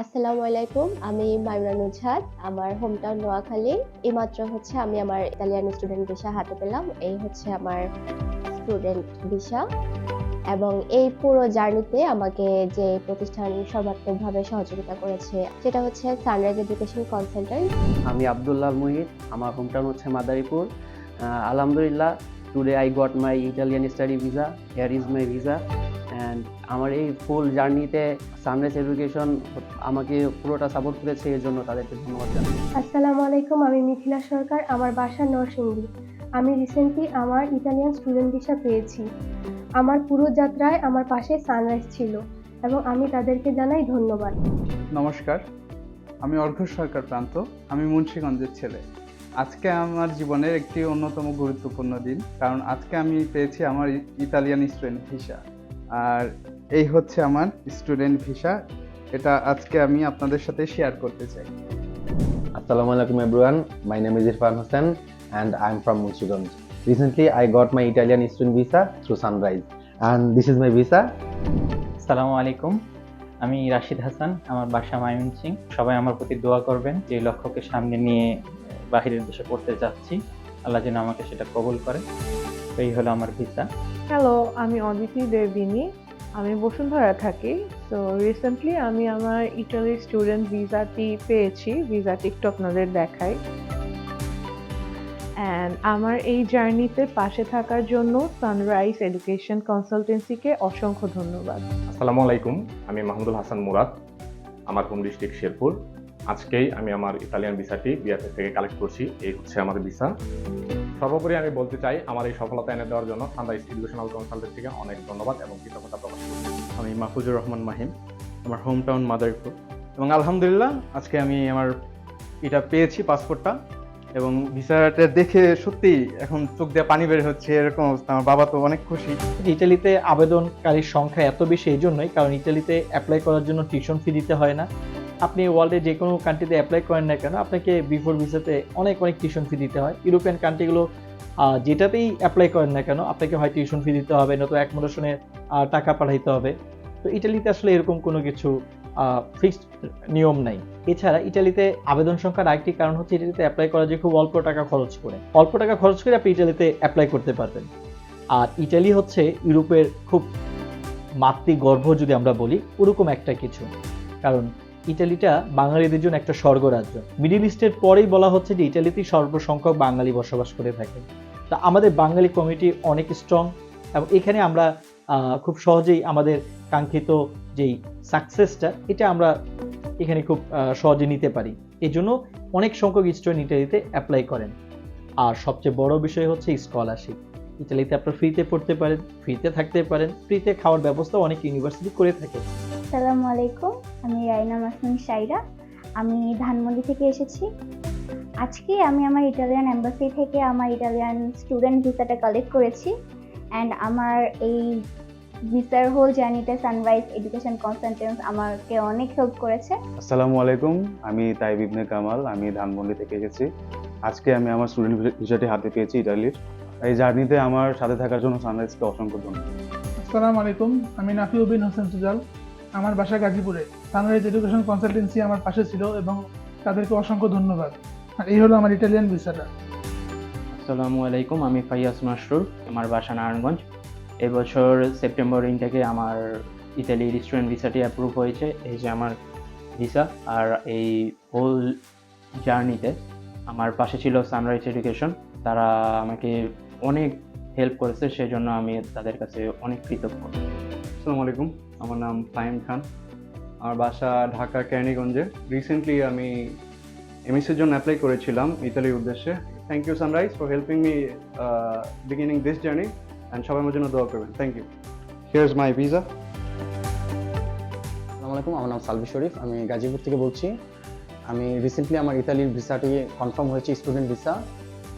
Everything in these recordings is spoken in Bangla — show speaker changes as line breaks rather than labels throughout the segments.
আসসালামু আলাইকুম। আমি মাইমুনা নুজহাত। আমার হোম টাউন নোয়াখালী। এইমাত্র আমি আমার ইতালিয়ান স্টুডেন্ট ভিসা হাতে পেলাম। এই আমার স্টুডেন্ট ভিসা এবং এই পুরো জার্নিতে আমাকে যে প্রতিষ্ঠান সর্বাত্মকভাবে সহযোগিতা করেছে সেটা সানরাইজ এডুকেশন কনসালটেন্ট।
আমি আব্দুল্লাহ মুহিত। আমার হোম টাউন মাদারীপুর। আলহামদুলিল্লাহ, today I got my Italian study visa. Here is my visa and আমার এই ফুল জার্নিতে সানরাইজ এডুকেশন আমাকে পুরোটা সাপোর্ট করেছে, এর জন্য তাদেরকে ধন্যবাদ জানাই।
আসসালামু আলাইকুম। আমি মিথিলা সরকার। আমার বাসা নরসিংদী। আমি রিসেন্টলি আমার ইতালিয়ান স্টুডেন্ট ভিসা পেয়েছি। আমার পুরো যাত্রায় আমার পাশে সানরাইজ ছিল এবং আমি তাদেরকে জানাই ধন্যবাদ।
নমস্কার, আমি অর্ঘ্য সরকার প্রান্ত। আমি মুন্সিগঞ্জের ছেলে। আজকে আমার জীবনের একটি অন্যতম গুরুত্বপূর্ণ দিন, কারণ আজকে আমি পেয়েছি আমার ইতালিয়ান স্টুডেন্ট ভিসা। আর এই হচ্ছে আমার স্টুডেন্ট ভিসা। এটা আজকে আমি আপনাদের সাথে শেয়ার করতে চাই।
Assalamualaikum everyone, my name is Irfan Hussain and I'm from Munshiganj. Recently I got my Italian student visa through Sunrise and this is my visa.
আসসালামু আলাইকুম, আমি রাশিদ হাসান। আমার বাসা ময়মনসিংহ। সবাই আমার প্রতি দোয়া করবেন যে লক্ষ্যকে সামনে নিয়ে বাহিরের দেশে পড়তে যাচ্ছি, আল্লাহ যেন আমাকে সেটা কবুল করে। তো এই হলো আমার ভিসা।
হ্যালো, আমি অদিতি দেবদিনী। আমি বসুন্ধরা থাকি। তো রিসেন্টলি আমি আমার ইটালির স্টুডেন্ট ভিসাটি পেয়েছি। ভিসাটি একটু আপনাদের দেখাই। অ্যান্ড আমার এই জার্নিতে পাশে থাকার জন্য সানরাইজ এডুকেশন কনসালটেন্সিকে অসংখ্য ধন্যবাদ।
আসসালামু আলাইকুম, আমি মাহমুদুল হাসান মুরাদ। আমার হোম ডিস্ট্রিক্ট শেরপুর। আজকেই আমি আমার ইতালিয়ান ভিসাটি বিআরএফ থেকে কালেক্ট করছি। এই হচ্ছে আমার ভিসা। সর্বোপরি আমি বলতে চাই, আমার এই সফলতা এনে দেওয়ার জন্য সানরাইজ এডুকেশনাল কনসালটেন্সিকে অনেক ধন্যবাদ এবং কৃতজ্ঞতা প্রকাশ করছি।
আমি মাহফুজুর রহমান মাহিম। আমার হোম টাউন মাদারীপুর এবং আলহামদুলিল্লাহ আজকে আমি আমার এটা পেয়েছি, পাসপোর্টটা, এবং ভিসাটা দেখে সত্যি এখন চোখ দিয়ে পানি বের হচ্ছে, এরকম অবস্থা। আমার বাবা তো অনেক খুশি।
ইটালিতে আবেদনকারীর সংখ্যা এত বেশি এই জন্যই, কারণ ইটালিতে অ্যাপ্লাই করার জন্য টিউশন ফি দিতে হয় না। আপনি ওয়ার্ল্ডে যে কোনো কান্ট্রিতে অ্যাপ্লাই করেন না কেন, আপনাকে বিফোর ভিসাতে অনেক টিউশন ফি দিতে হয়। ইউরোপিয়ান কান্ট্রিগুলো যেটাতেই অ্যাপ্লাই করেন না কেন আপনাকে হয় টিউশন ফি দিতে হবে, নয়তো অ্যাকোমোডেশনে টাকা পাঠাইতে হবে। তো ইটালিতে আসলে এরকম কোনো কিছু ফিক্সড নিয়ম নাই। এছাড়া ইটালিতে আবেদন সংখ্যার আরেকটি কারণ হচ্ছে ইটালিতে অ্যাপ্লাই করা যে খুব অল্প টাকা খরচ করে আপনি ইটালিতে অ্যাপ্লাই করতে পারবেন। আর ইটালি হচ্ছে ইউরোপের খুব মাতৃগর্ভ যদি আমরা বলি, ওরকম একটা কিছু। কারণ ইটালিটা বাঙালিদের জন্য একটা স্বর্গরাজ্য। মিডিল ইস্টের পরেই বলা হচ্ছে যে ইটালিতেই সর্বসংখ্যক বাঙালি বসবাস করে থাকে। তা আমাদের বাঙালি কমিউনিটি অনেক স্ট্রং এবং এখানে আমরা খুব সহজেই আমাদের কাঙ্ক্ষিত যেই সাকসেসটা এটা আমরা এখানে খুব সহজে নিতে পারি। এই জন্য অনেক সংখ্যক স্টুডেন্ট ইটালিতে অ্যাপ্লাই করেন। আর সবচেয়ে বড় বিষয় হচ্ছে স্কলারশিপ। ইটালিতে আপনারা ফ্রিতে পড়তে পারেন, ফ্রিতে থাকতে পারেন, ফ্রিতে খাওয়ার ব্যবস্থা অনেক ইউনিভার্সিটি করে থাকে।
আসসালামু আলাইকুম, আমি রাইনা মাসুম শাইরা। আমি ধানমন্ডি থেকে এসেছি। আজকে আমি আমার ইটালিয়ান এম্বাসি থেকে আমার ইটালিয়ান স্টুডেন্ট ভিসাটা কালেক্ট করেছি অ্যান্ড আমার এই ভিসার হোল জার্নিতে সানরাইজ এডুকেশন কনসালটেন্স আমাকে অনেক হেল্প করেছে।
আসসালামু আলাইকুম, আমি তাইব ইবনে কামাল। আমি ধানমন্ডি থেকে এসেছি। আজকে আমি আমার স্টুডেন্ট ভিসাটি হাতে পেয়েছি ইটালির। এই জার্নিতে আমার সাথে থাকার জন্য সানরাইজকে অসংখ্য ধন্যবাদ।
আসসালামু আলাইকুম, আমি নাফিউদ্দিন হোসেন সুজাল। আমার বাসা গাজীপুরে। সানরাইজ এডুকেশন কনসালটেন্সি আমার পাশে ছিল এবং তাদেরকে অসংখ্য ধন্যবাদ। আর এই হলো আমার ইটালিয়ান ভিসাটা।
আসসালামু আলাইকুম, আমি ফাইয়াজ মাসরুর। আমার বাসা নারায়ণগঞ্জ। এবছর সেপ্টেম্বর ইনটেকে আমার ইতালির স্টুডেন্ট ভিসাটি অ্যাপ্রুভ হয়েছে। এই যে আমার ভিসা। আর এই হোল জার্নিতে আমার পাশে ছিল সানরাইজ এডুকেশন। তারা আমাকে অনেক হেল্প করেছে, সেই জন্য আমি তাদের কাছে অনেক কৃতজ্ঞ।
আসসালামু আলাইকুম, আমার নাম ফাহিম খান। আমার বাসা ঢাকা কেরানীগঞ্জে। রিসেন্টলি আমি এমএসসির জন্য অ্যাপ্লাই করেছিলাম ইতালির উদ্দেশ্যে। Thank you Sunrise for helping me beginning this journey and সবাই আমার জন্য দোয়া করবেন। Thank you. Here's my visa.
আসসালামু আলাইকুম, আমার নাম সালভি শরীফ। আমি গাজীপুর থেকে বলছি। আমি রিসেন্টলি আমার ইতালির ভিসাটি কনফার্ম হয়েছে, স্টুডেন্ট ভিসা,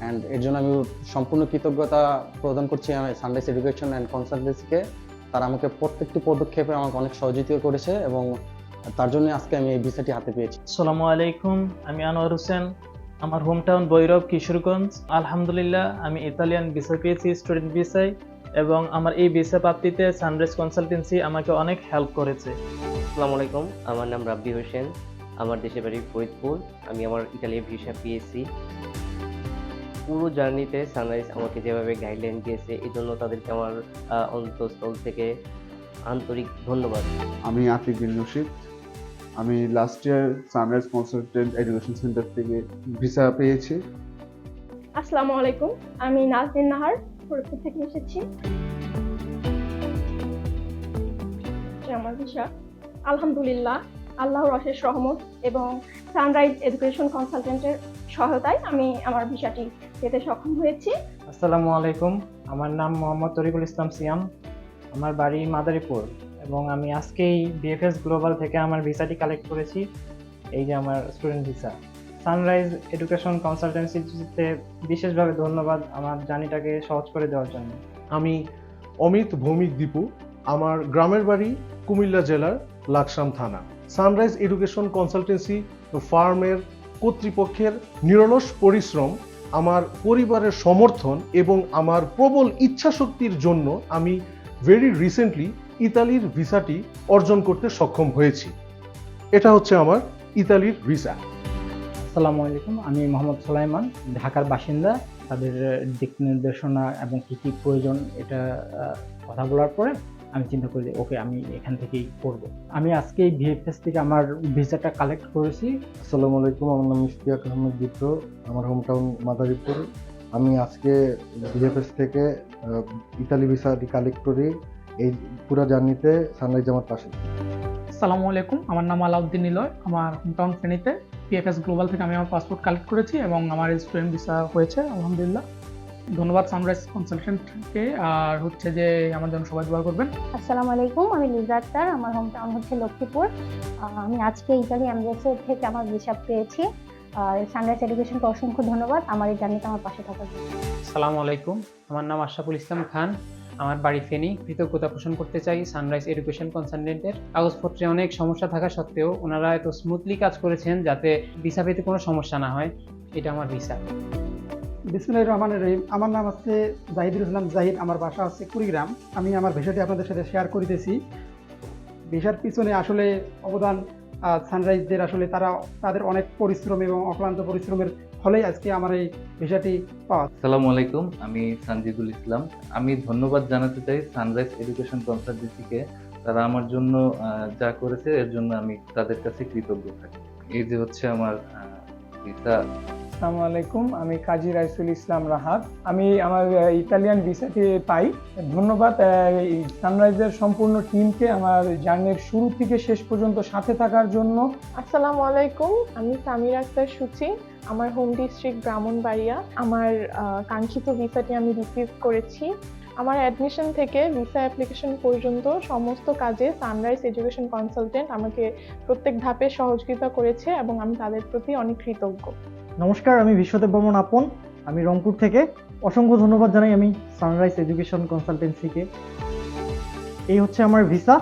অ্যান্ড এর জন্য আমি সম্পূর্ণ কৃতজ্ঞতা প্রদান করছি আমি সানরাইজ এডুকেশন অ্যান্ড কনসালটেন্সিকে। তারা আমাকে প্রত্যেকটি পদক্ষেপে আমাকে অনেক সহযোগিতা করেছে এবং তার জন্য আজকে আমি এই ভিসাটি হাতে পেয়েছি।
আসসালামু আলাইকুম, আমি আনোয়ার হোসেন। আমার হোম টাউন ভৈরব, কিশোরগঞ্জ। আলহামদুলিল্লাহ আমি ইতালিয়ান ভিসা পেয়েছি, স্টুডেন্ট ভিসায়। এবং আমার এই ভিসা প্রাপ্তিতে সানরাইজ কনসালটেন্সি আমাকে অনেক হেল্প করেছে।
আসসালামু আলাইকুম, আমার নাম রাব্বি হোসেন, আমার দেশের বাড়ি ফরিদপুর। আমি আমার ইতালিয়ান ভিসা পেয়েছি। পুরো জার্নিতে সানরাইজ আমাকে যেভাবে গাইডলাইন দিয়েছে, এই জন্য তাদেরকে আমার অন্তঃস্থল থেকে আন্তরিক ধন্যবাদ।
আমি আতিক বিন রশিদ, আমি last year sunrise consultant education centre থেকে ভিসা পেয়েছি।
আসসালামু আলাইকুম, আমি নাজনীন নাহার, ফরিদপুর থেকে এসেছি। আমার ভিসা আলহামদুলিল্লাহ, আল্লাহর অশেষ রহমত এবং সানরাইজ এডুকেশন কনসালটেন্টের সহায়তায় আমি আমার ভিসাটি পেতে সক্ষম হয়েছি।
আসসালামু আলাইকুম, আমার নাম মোহাম্মদ তরিকুল ইসলাম সিয়াম, আমার বাড়ি মাদারীপুর এবং আমি আজকেই বিএফএস গ্লোবাল থেকে আমার ভিসাটি কালেক্ট করেছি। এই যে আমার স্টুডেন্ট ভিসা। সানরাইজ এডুকেশন কনসালটেন্সিতে বিশেষভাবে ধন্যবাদ আমার জার্নিটাকে সহজ করে দেওয়ার জন্য।
আমি অমিত ভৌমিক দীপু, আমার গ্রামের বাড়ি কুমিল্লা জেলার লাকসাম থানা। সানরাইজ এডুকেশন কনসালটেন্সি ফার্মের কর্তৃপক্ষের নিরলস পরিশ্রম, আমার পরিবারের সমর্থন এবং আমার প্রবল ইচ্ছাশক্তির জন্য আমি ভেরি রিসেন্টলি ইতালির ভিসাটি অর্জন করতে সক্ষম হয়েছি। এটা হচ্ছে আমার ইতালির ভিসা।
আসসালামু আলাইকুম, আমি মোহাম্মদ সুলাইমান, ঢাকার বাসিন্দা। তাদের দিক নির্দেশনা এবং কী কী প্রয়োজন এটা কথা বলার পরে আমি চিন্তা করি যে ওকে আমি এখান থেকেই করব। আমি আজকে ভিএফএস থেকে আমার ভিসাটা কালেক্ট করেছি।
আসসালামু আলাইকুম, আমার নাম ইশতিয়াক আহমেদ দীপ্র, আমার হোম টাউন মাদারীপুর। আমি আজকে ভিএফএস থেকে ইতালি ভিসাটি কালেক্ট করি। এই পুরো জার্নিতে সানরাইজ আমার পাশে।
আসসালামু আলাইকুম, আমার নাম আলাউদ্দিন নিলয়, আমার হোমটাউন ফেনীতে পিএফএস গ্লোবাল থেকে আমি আমার পাসপোর্ট কালেক্ট করেছি এবং আমার স্টুডেন্ট ভিসা হয়েছে আলহামদুলিল্লাহ। ধন্যবাদ সানরাইজ কনসালটেন্টকে, আর হচ্ছে যে আমার জন্য সবাই দোয়া করবেন।
আসসালামু আলাইকুম, আমি লিজা আক্তার, আমার হোম টাউন হচ্ছে লক্ষ্মীপুর। আমি আজকে ইতালি এমবাসি থেকে আমার ভিসা পেয়েছি। সানরাইজ এডুকেশনকে অসংখ্য ধন্যবাদ আমার এই জার্নিতে আমার পাশে থাকার জন্য।
আসসালামু আলাইকুম, আমার নাম আশরাফুল ইসলাম খান, আমার বাড়ি ফেনী। কৃতজ্ঞতা পোষণ করতে চাই সানরাইজ এডুকেশন কনসালটেন্টের। কাগজপত্রে অনেক সমস্যা থাকা সত্ত্বেও ওনারা এত স্মুথলি কাজ করেছেন যাতে ভিসা পেতে কোনো সমস্যা না হয়। এটা আমার ভিসা।
বিসমিল্লাহির রহমানির রহিম। আমার নাম হচ্ছে জাহিদুল ইসলাম জাহিদ, আমার বাসা হচ্ছে কুড়িগ্রাম। আমি আমার ভিসাটি আপনাদের সাথে শেয়ার করিতেছি। ভিসার পিছনে আসলে অবদান সানরাইজদের, আসলে তাদের অনেক পরিশ্রম এবং অক্লান্ত পরিশ্রমের ফলেই আজকে আমার এই ভিসাটি পাওয়া।
আসসালামু আলাইকুম, আমি সানজিদুল ইসলাম। আমি ধন্যবাদ জানাতে চাই সানরাইজ এডুকেশন কনসালটেন্সিকে। তারা আমার জন্য যা করেছে এর জন্য আমি তাদের কাছে কৃতজ্ঞ থাকি। এই যে হচ্ছে আমার ভিসা।
আসসালামু আলাইকুম, আমি কাজী রাইসুল ইসলাম রাহাত। আমি আমার ইতালিয়ান ভিসাটি পাই। ধন্যবাদ সানরাইজের সম্পূর্ণ টিমকে আমার জার্নির শুরু থেকে শেষ পর্যন্ত সাথে থাকার জন্য।
আসসালামু আলাইকুম, আমি সামিরা আক্তার সুচি, আমার হোম ডিস্ট্রিক্ট ব্রাহ্মণবাড়িয়া। আমার কাঙ্ক্ষিত ভিসাটি আমি রিসিভ করেছি। আমার অ্যাডমিশন থেকে ভিসা অ্যাপ্লিকেশন পর্যন্ত সমস্ত কাজে সানরাইজ এডুকেশন কনসালটেন্ট আমাকে প্রত্যেক ধাপে সহযোগিতা করেছে এবং আমি তাদের প্রতি অনেক কৃতজ্ঞ।
নমস্কার, আমি বিশ্বদেব বর্মন আপন, আমি রংপুর থেকে। অসংখ্য ধন্যবাদ জানাই আমি সানরাইজ এডুকেশন কনসালটেন্সিকে। এই হচ্ছে আমার ভিসা।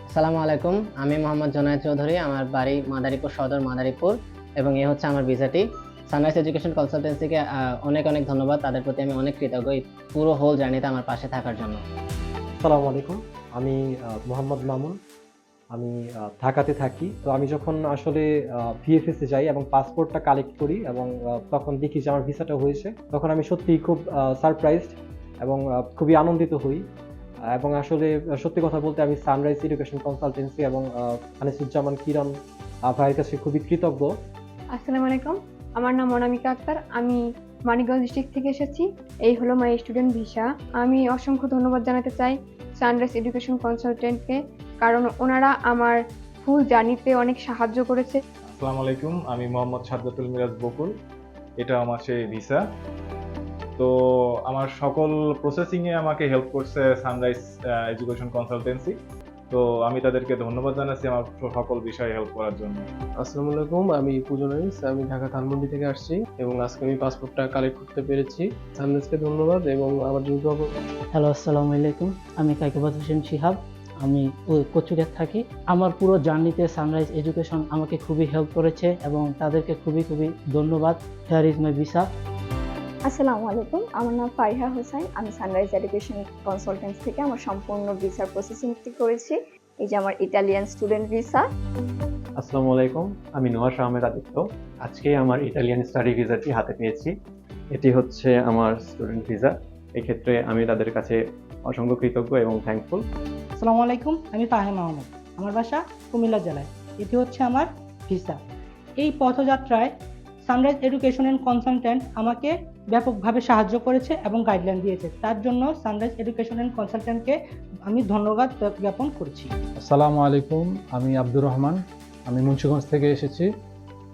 আসসালামু আলাইকুম, আমি মোহাম্মদ জোনায়েদ চৌধুরী, আমার বাড়ি মাদারীপুর সদর মাদারীপুর এবং এই হচ্ছে আমার ভিসাটি। সানরাইজ এডুকেশন কনসালটেন্সিকে অনেক অনেক ধন্যবাদ, তাদের প্রতি আমি অনেক কৃতজ্ঞ এই পুরো হোল জার্নিতে আমার পাশে থাকার জন্য।
আসসালামু আলাইকুম, আমি মোহাম্মদ মামুন, আমি ঢাকাতে থাকি। তো আমি যখন আসলে ভিএফএসে যাই এবং পাসপোর্টটা কালেক্ট করি এবং তখন দেখি যে আমার ভিসাটা হয়েছে, তখন আমি সত্যিই খুব সারপ্রাইজড এবং খুবই আনন্দিত হই। এবং আসলে সত্যি কথা বলতে আমি সানরাইজ এডুকেশন কনসালটেন্সি এবং আনিসুজ্জামান কিরণ ভাইয়ের কাছে খুবই কৃতজ্ঞ।
আসসালামু আলাইকুম, আমার নাম অনামিকা আক্তার, আমি মানিকগঞ্জ ডিস্ট্রিক্ট থেকে এসেছি। এই হলো মাই স্টুডেন্ট ভিসা। আমি অসংখ্য ধন্যবাদ জানাতে চাই সানরাইজ এডুকেশন কনসালটেন্টকে, কারণ ওনারা আমার ফুল জার্নিতে অনেক সাহায্য করেছে।
আসসালামু আলাইকুম, আমি মোহাম্মদ সাজ্জাতুল মিরাজ বকুল। এটা আমার সেই ভিসা। তো আমার সকল প্রসেসিংয়ে আমাকে হেল্প করছে সানরাইজ এডুকেশন কনসালটেন্সি। তো আমি তাদেরকে ধন্যবাদ জানাচ্ছি আমার সকল বিষয়ে হেল্প করার জন্য।
আসসালামু আলাইকুম, আমি পূজন আইস, আমি ঢাকা ধানমন্ডি থেকে আসছি এবং আজকে আমি পাসপোর্টটা কালেক্ট করতে পেরেছি। সানরাইজকে ধন্যবাদ এবং আমার জন্য।
হ্যালো, আসসালামু আলাইকুম, আমি কাইকুবাদ হোসেন শিহাব, আমি কচুরিয়া থাকি। আমার পুরো জার্নিতে সানরাইজ এডুকেশন আমাকে খুবই হেল্প করেছে এবং তাদেরকে খুবই খুবই ধন্যবাদ। Hair is my visa.
আসসালামু আলাইকুম, আমার নাম ফারিহা হোসেন। আমি সানরাইজ এডুকেশন কনসালটেন্সি থেকে আমার সম্পূর্ণ ভিসার প্রসেসিংটি করেছি। এই যে আমার ইটালিয়ান স্টুডেন্ট ভিসা।
আসসালামু আলাইকুম, আমি নোয়াশ আহমেদ আদিত্য। আজকে আমার ইটালিয়ান স্টাডি ভিসাটি হাতে পেয়েছি। এটি হচ্ছে আমার স্টুডেন্ট ভিসা। এক্ষেত্রে আমি তাদের কাছে অসংখ্য কৃতজ্ঞ এবং থ্যাঙ্কফুল।
আসসালামু আলাইকুম, আমি ফাহিম আহমেদ। আমার বাসা কুমিল্লা জেলায়। এটি হচ্ছে আমার ভিসা। এই পথযাত্রায় সানরাইজ এডুকেশন অ্যান্ড কনসালটেন্ট আমাকে ব্যাপকভাবে সাহায্য করেছে এবং গাইডলাইন দিয়েছে। তার জন্য সানরাইজ এডুকেশন অ্যান্ড কনসালটেন্টকে আমি ধন্যবাদ জ্ঞাপন করছি।
আসসালামু আলাইকুম, আমি আব্দুর রহমান। আমি মুন্সিগঞ্জ থেকে এসেছি।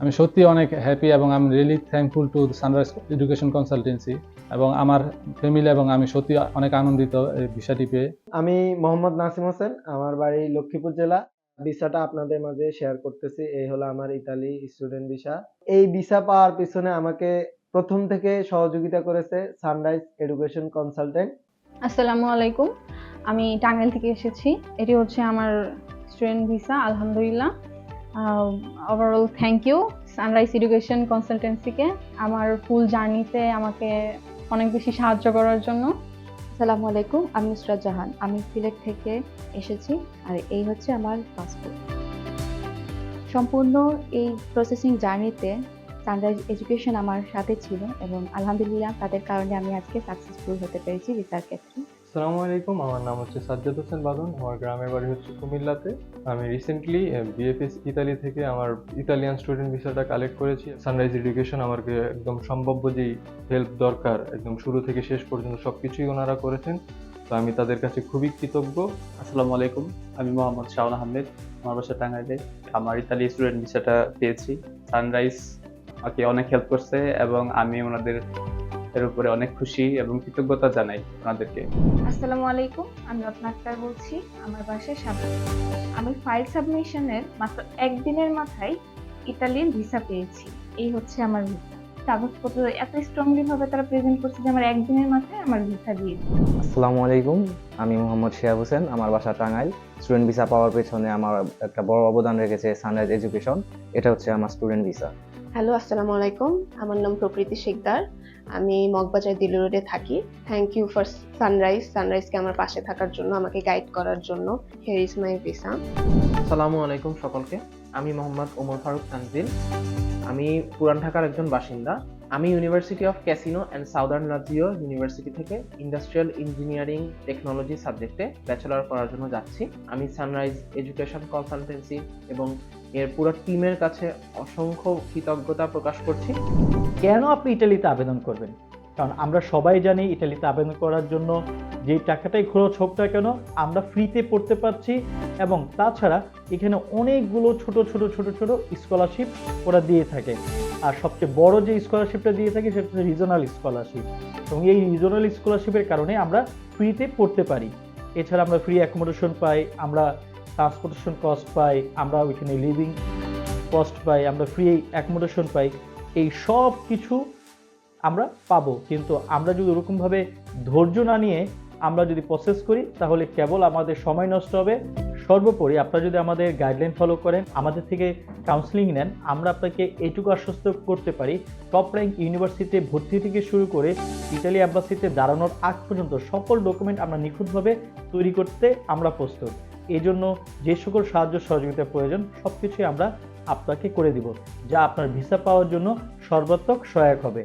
আমি সত্যি অনেক হ্যাপি এবং I am really thankful to sunrise education consultancy এবং আমার ফ্যামিলি এবং আমি সত্যি অনেক আনন্দিত এই ভিসাটি পেয়ে।
আমি মোহাম্মদ নাসিম হোসেন, আমার বাড়ি লক্ষ্মীপুর জেলা। ভিসাটা আপনাদের মাঝে শেয়ার করতেছি। এই হলো আমার ইতালি স্টুডেন্ট ভিসা। এই ভিসা পাওয়ার পিছনে আমাকে প্রথম থেকে সহযোগিতা করেছে সানরাইজ এডুকেশন কনসালটেন্ট।
আসসালামু আলাইকুম, আমি টাঙ্গাইল থেকে এসেছি। এটি হচ্ছে আমার স্টুডেন্ট ভিসা। আলহামদুলিল্লাহ, overall thank you sunrise education কনসালটেন্সিকে আমার ফুল জার্নিতে আমাকে অনেক বেশি সাহায্য করার জন্য।
আসসালামু আলাইকুম, আমি নুসরাত জাহান। আমি সিলেট থেকে এসেছি, আর এই হচ্ছে আমার পাসপোর্ট। সম্পূর্ণ এই প্রসেসিং জার্নিতে সানরাইজ এডুকেশন আমার সাথে ছিল এবং আলহামদুলিল্লাহ তাদের কারণে আমি আজকে সাকসেসফুল হতে পেরেছি ভিসার ক্ষেত্রে।
আসসালামু আলাইকুম, আমার নাম হচ্ছে সাজ্জাদ হোসেন বাদন। আমার গ্রামের বাড়ি হচ্ছে কুমিল্লাতে। আমি রিসেন্টলি বিএফএস ইতালি থেকে আমার ইতালিয়ান স্টুডেন্ট ভিসাটা কালেক্ট করেছি। সানরাইজ এডুকেশন আমাকে একদম সম্ভাব্য যেই হেল্প দরকার একদম শুরু থেকে শেষ পর্যন্ত সবকিছুই ওনারা করেছেন, তো আমি তাদের কাছে খুবই কৃতজ্ঞ।
আসসালামু আলাইকুম, আমি মোহাম্মদ শাওন আহমেদ। আমার বাসা টাঙ্গাইলে। আমার ইতালি স্টুডেন্ট ভিসাটা পেয়েছি। সানরাইজ আমাকে অনেক হেল্প করছে এবং আমি ওনাদের এর উপরে অনেক খুশি এবং কৃতজ্ঞতা জানাই ওনাদেরকে।
আসসালামু আলাইকুম, আমি রত্না আক্তার বলছি। আমার বাসায় সাবেক। আমি ফাইল সাবমিশনের মাত্র একদিনের মাথায় ইতালিয়ান ভিসা পেয়েছি। এই হচ্ছে আমার ভিসা। কাগজপত্র এত স্ট্রংলি ভাবে তারা প্রেজেন্ট করছে যে আমার একদিনের মাথায় আমার ভিসা দিয়ে দিয়েছে।
আসসালামু আলাইকুম, আমি মোহাম্মদ শিহাব হোসেন। আমার বাসা টাঙ্গাইল। স্টুডেন্ট ভিসা পাওয়ার পেছনে আমার একটা বড় অবদান রেখেছে সানরাইজ এডুকেশন। এটা হচ্ছে আমার স্টুডেন্ট ভিসা।
হ্যালো, আসসালামু আলাইকুম, আমার নাম প্রকৃতি শিকদার। আমি মগবাজার দিল্লি রোডে থাকি। থ্যাংক ইউ ফর সানরাইজকে আমার পাশে থাকার জন্য, আমাকে গাইড করার জন্য। Here is my visa.
আসসালামু আলাইকুম সকলকে। আমি মোহাম্মদ ওমর ফারুক তানজিল। আমি পুরান ঢাকার একজন বাসিন্দা। আমি university of casino and southern Lazio university থেকে ইন্ডাস্ট্রিয়াল ইঞ্জিনিয়ারিং টেকনোলজি সাবজেক্টে ব্যাচেলর করার জন্য যাচ্ছি। আমি সানরাইজ এডুকেশন কনসালটেন্সি এবং এর পুরো টিমের কাছে অসংখ্য কৃতজ্ঞতা প্রকাশ করছি।
কেন আপনি ইটালিতে আবেদন করবেন? কারণ আমরা সবাই জানি ইটালিতে আবেদন করার জন্য যে টাকাটাই খরচ হোক না কেন আমরা ফ্রিতে পড়তে পারছি, এবং তাছাড়া এখানে অনেকগুলো ছোট ছোট ছোট ছোট স্কলারশিপ ওরা দিয়ে থাকে। আর সবচেয়ে বড় যে স্কলারশিপটা দিয়ে থাকে সেটা হচ্ছে রিজনাল স্কলারশিপ, এবং এই রিজনাল স্কলারশিপের কারণে আমরা ফ্রিতে পড়তে পারি। এছাড়া আমরা ফ্রি অ্যাকোমোডেশন পাই, আমরা ট্রান্সপোর্টেশন কস্ট পাই, আমরা ওইখানে লিভিং কস্ট পাই, আমরা ফ্রি অ্যাকোমোডেশন পাই। এই সব কিছু আমরা পাবো, কিন্তু আমরা যদি ওরকমভাবে ধৈর্য না নিয়ে আমরা যদি প্রসেস করি তাহলে কেবল আমাদের সময় নষ্ট হবে। সর্বোপরি আপনারা যদি আমাদের গাইডলাইন ফলো করেন, আমাদের থেকে কাউন্সিলিং নেন, আমরা আপনাকে এইটুকু আশ্বস্ত করতে পারি টপ র্যাঙ্ক ইউনিভার্সিটিতে ভর্তি থেকে শুরু করে ইতালি অ্যাম্বাসিতে দাঁড়ানোর আগ পর্যন্ত সকল ডকুমেন্ট আমরা নিখুঁতভাবে তৈরি করতে আমরা প্রস্তুত। এই জন্য যে সকল সাহায্য সহযোগিতা প্রয়োজন সব কিছুই আমরা আপনাকে করে দিব, যা আপনার ভিসা পাওয়ার জন্য সর্বাত্মক সহায়ক হবে।